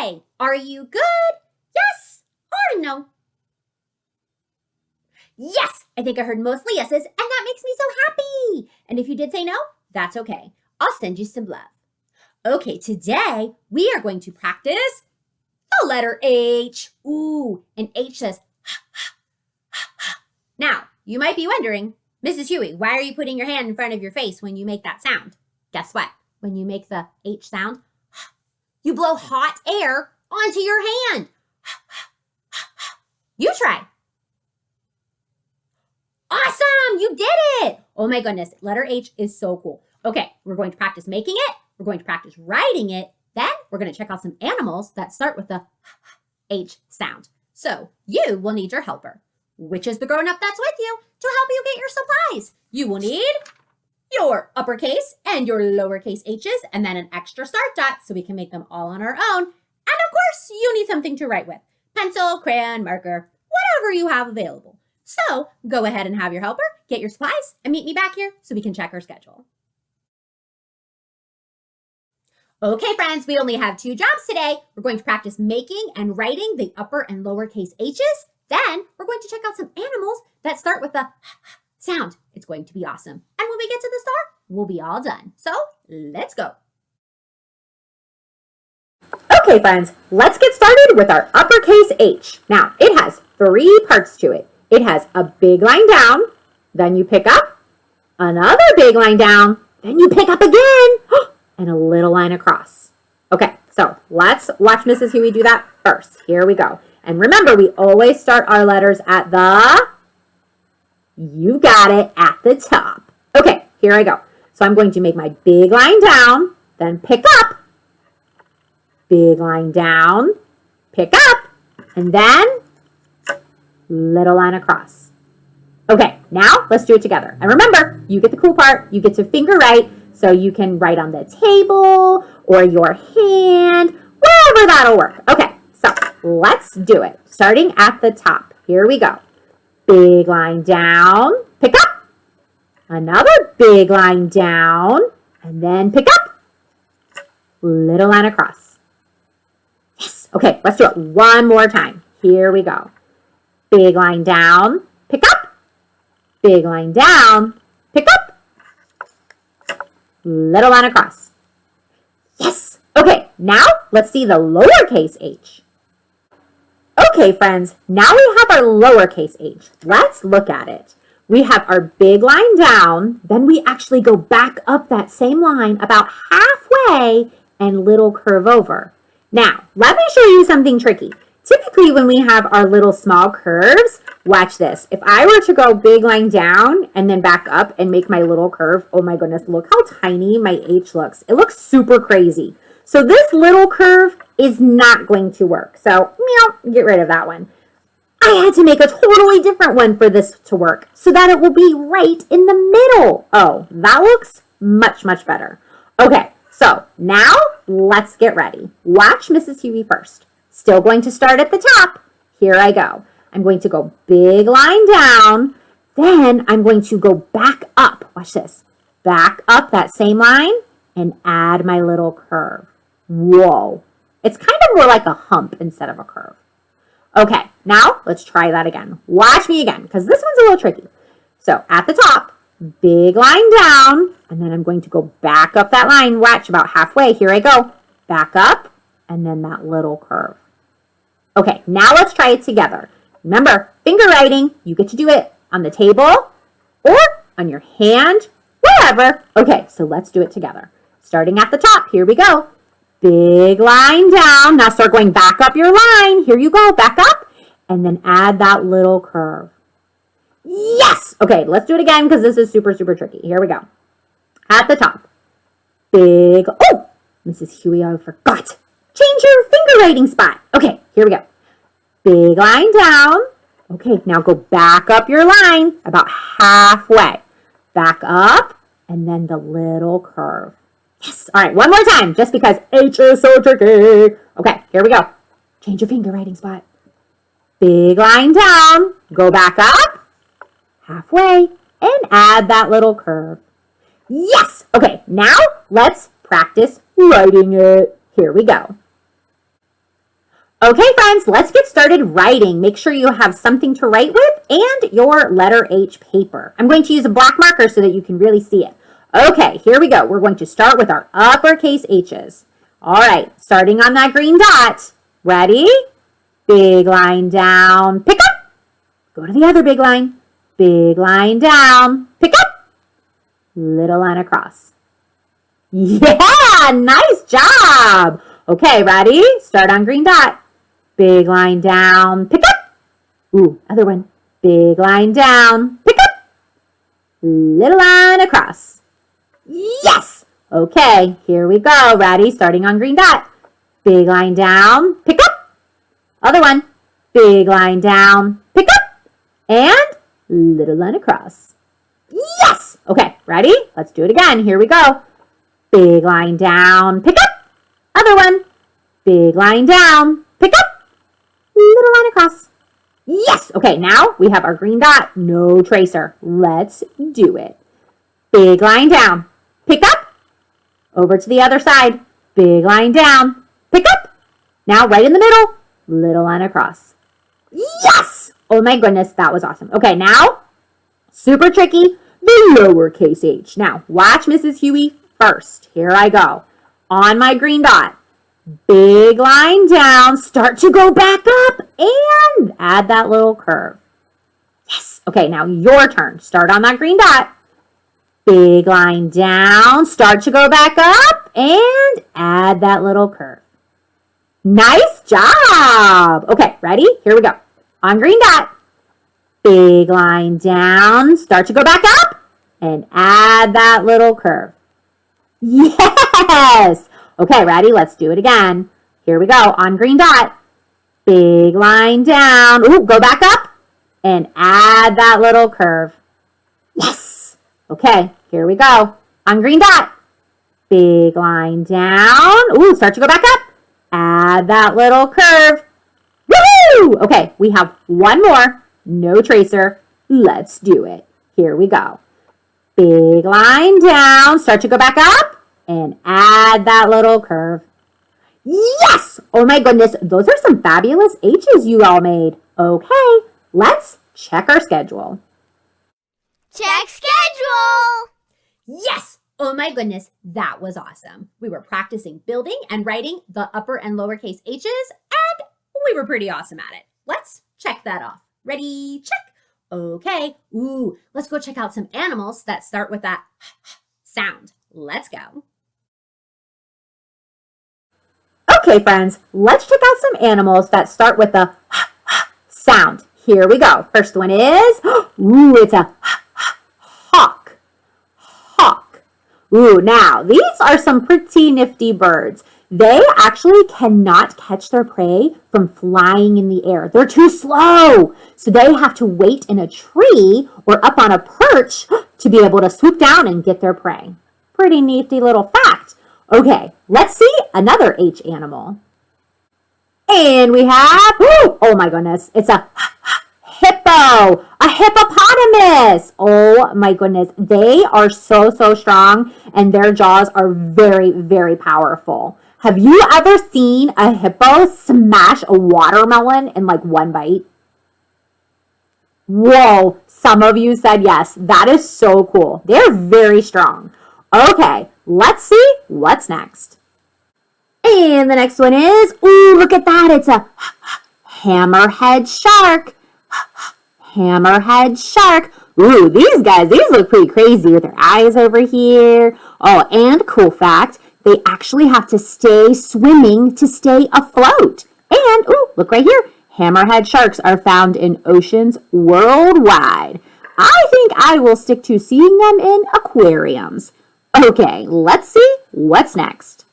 Okay, are you good? Yes or no? Yes, I think I heard mostly yeses, and that makes me so happy. And if you did say no, that's okay. I'll send you some love. Okay, today we are going to practice the letter H. Ooh, and H says, ha, ha, ha, ha. Now, you might be wondering, Mrs. Huey, why are you putting your hand in front of your face when you make that sound? Guess what? When you make the H sound, you blow hot air onto your hand. You try. Awesome, you did it. Oh my goodness, letter H is so cool. Okay, we're going to practice making it. We're going to practice writing it. Then we're going to check out some animals that start with the H sound. So you will need your helper. Which is the grown-up that's with you to help you get your supplies? You will need your uppercase and your lowercase h's, and then an extra start dot so we can make them all on our own. And of course, you need something to write with. Pencil, crayon, marker, whatever you have available. So go ahead and have your helper, get your supplies, and meet me back here so we can check our schedule. Okay, friends, we only have 2 jobs today. We're going to practice making and writing the upper and lowercase h's. Then we're going to check out some animals that start with the sound. It's going to be awesome. And when we get to the star, we'll be all done. So let's go. Okay, friends, let's get started with our uppercase H. Now, it has 3 parts to it. It has a big line down, then you pick up, another big line down, then you pick up again, and a little line across. Okay, so let's watch Mrs. Huey do that first. Here we go. And remember, we always start our letters at the, you got it, at the top. Okay, here I go. So I'm going to make my big line down, then pick up, big line down, pick up, and then little line across. Okay, now let's do it together. And remember, you get the cool part. You get to finger write, so you can write on the table or your hand, wherever that'll work. Okay, so let's do it. Starting at the top. Here we go. Big line down, pick up. Another big line down, and then pick up. Little line across. Yes. Okay, let's do it one more time. Here we go. Big line down, pick up. Big line down, pick up. Little line across. Yes. Okay, now let's see the lowercase h. Okay, friends, now we have our lowercase h. Let's look at it. We have our big line down, then we actually go back up that same line about halfway and little curve over. Now, let me show you something tricky. Typically, when we have our little small curves, watch this. If I were to go big line down and then back up and make my little curve, oh my goodness, look how tiny my H looks. It looks super crazy. So this little curve is not going to work. So, get rid of that one. I had to make a totally different one for this to work so that it will be right in the middle. Oh, that looks much, much better. Okay, so now let's get ready. Watch Mrs. Huey first. Still going to start at the top. Here I go. I'm going to go big line down. Then I'm going to go back up. Watch this. Back up that same line and add my little curve. Whoa. It's kind of more like a hump instead of a curve. Okay, now let's try that again. Watch me again, because this one's a little tricky. So at the top, big line down, and then I'm going to go back up that line. Watch, about halfway. Here I go. Back up, and then that little curve. Okay, now let's try it together. Remember, finger writing, you get to do it on the table or on your hand, wherever. Okay, so let's do it together. Starting at the top, here we go. Big line down. Now start going back up your line. Here you go, back up, and then add that little curve. Yes! Okay, let's do it again because this is super, super tricky. Here we go. At the top, big, oh, Mrs. Huey, I forgot. Change your finger writing spot. Okay, here we go. Big line down. Okay, now go back up your line about halfway. Back up, and then the little curve. Yes. All right, one more time, just because H is so tricky. Okay, here we go. Change your finger writing spot. Big line down. Go back up, halfway, and add that little curve. Yes. Okay, now let's practice writing it. Here we go. Okay, friends, let's get started writing. Make sure you have something to write with and your letter H paper. I'm going to use a black marker so that you can really see it. Okay, here we go. We're going to start with our uppercase H's. All right, starting on that green dot. Ready? Big line down, pick up. Go to the other big line. Big line down, pick up. Little line across. Yeah, nice job. Okay, ready? Start on green dot. Big line down, pick up. Ooh, other one. Big line down, pick up. Little line across. Yes! Okay, here we go. Ready? Starting on green dot. Big line down, pick up. Other one. Big line down, pick up. And little line across. Yes! Okay, ready? Let's do it again. Here we go. Big line down, pick up. Other one. Big line down, pick up. Little line across. Yes! Okay, now we have our green dot, no tracer. Let's do it. Big line down, pick up. Over to the other side. Big line down, pick up. Now right in the middle, little line across. Yes! Oh my goodness, that was awesome. Okay, now, super tricky, the lowercase h. Now, watch Mrs. Huey first. Here I go. On my green dot. Big line down, start to go back up, and add that little curve. Yes. Okay, now your turn. Start on that green dot. Big line down, start to go back up, and add that little curve. Nice job. Okay, ready? Here we go. On green dot. Big line down, start to go back up, and add that little curve. Yes! Okay, ready? Let's do it again. Here we go. On green dot. Big line down. Ooh, go back up and add that little curve. Yes! Okay, here we go. On green dot. Big line down. Ooh, start to go back up. Add that little curve. Woo! Okay, we have one more. No tracer. Let's do it. Here we go. Big line down. Start to go back up. And add that little curve. Yes! Oh my goodness, those are some fabulous H's you all made. Okay, let's check our schedule. Check schedule! Yes! Oh my goodness, that was awesome. We were practicing building and writing the upper and lowercase h's, and we were pretty awesome at it. Let's check that off. Ready? Check! Okay, ooh, let's go check out some animals that start with that sound. Let's go. Okay, friends, let's check out some animals that start with the sound. Here we go. First one is, ooh, it's a hawk. Hawk. Ooh, now, these are some pretty nifty birds. They actually cannot catch their prey from flying in the air. They're too slow. So they have to wait in a tree or up on a perch to be able to swoop down and get their prey. Pretty nifty little fact. Okay, let's see another H animal. And we have, oh my goodness, it's a hippo, a hippopotamus. Oh my goodness, they are so strong and their jaws are very, very powerful. Have you ever seen a hippo smash a watermelon in like one bite? Whoa, some of you said yes. That is so cool. They're very strong. Okay, let's see what's next. And the next one is, ooh, look at that. It's a hammerhead shark. Hammerhead shark. Ooh, these guys, these look pretty crazy with their eyes over here. Oh, and cool fact, they actually have to stay swimming to stay afloat. And, ooh, look right here. Hammerhead sharks are found in oceans worldwide. I think I will stick to seeing them in aquariums. Okay, let's see what's next.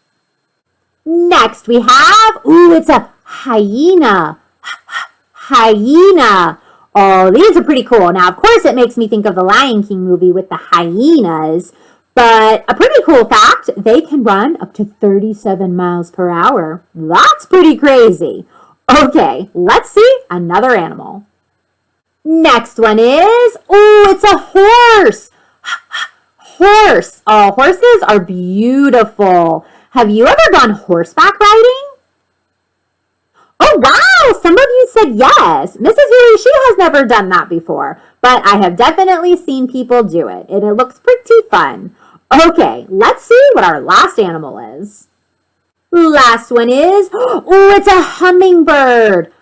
Next we have, ooh, it's a hyena. Hyena. Oh, these are pretty cool. Now, of course, it makes me think of the Lion King movie with the hyenas. But a pretty cool fact, they can run up to 37 miles per hour. That's pretty crazy. Okay, let's see another animal. Next one is, ooh, it's a horse. Horse. Oh, horses are beautiful. Have you ever gone horseback riding? Oh, wow! Some of you said yes. Mrs. Huey, she has never done that before, but I have definitely seen people do it, and it looks pretty fun. Okay, let's see what our last animal is. Last one is, oh, it's a hummingbird.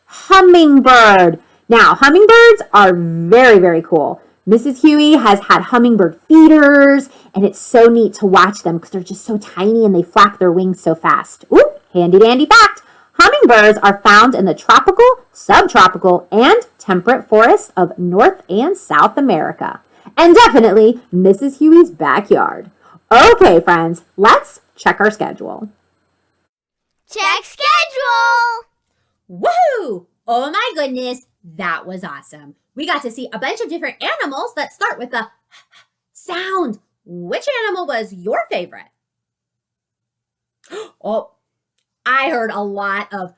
Hummingbird. Now, hummingbirds are very, very cool. Mrs. Huey has had hummingbird feeders, and it's so neat to watch them because they're just so tiny and they flap their wings so fast. Ooh, handy dandy fact. Hummingbirds are found in the tropical, subtropical, and temperate forests of North and South America. And definitely Mrs. Huey's backyard. Okay, friends, let's check our schedule. Check schedule! Woohoo! Oh my goodness, that was awesome. We got to see a bunch of different animals that start with a sound. Which animal was your favorite? Oh, I heard a lot of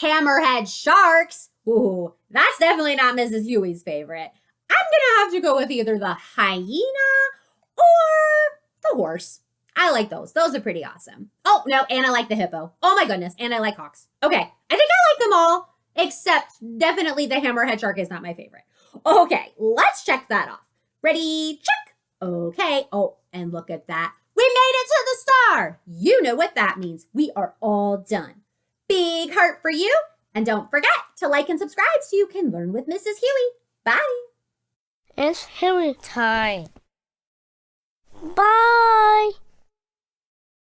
hammerhead sharks. Ooh, that's definitely not Mrs. Huey's favorite. I'm gonna have to go with either the hyena or the horse. I like those. Those are pretty awesome. Oh, no, and I like the hippo. Oh my goodness, and I like hawks. Okay, I think I like them all, except definitely the hammerhead shark is not my favorite. Okay, let's check that off. Ready? Check. Okay. Oh, and look at that. We made it to the star. You know what that means. We are all done. Big heart for you. And don't forget to like and subscribe so you can learn with Mrs. Huey. Bye. It's Huey time. Bye.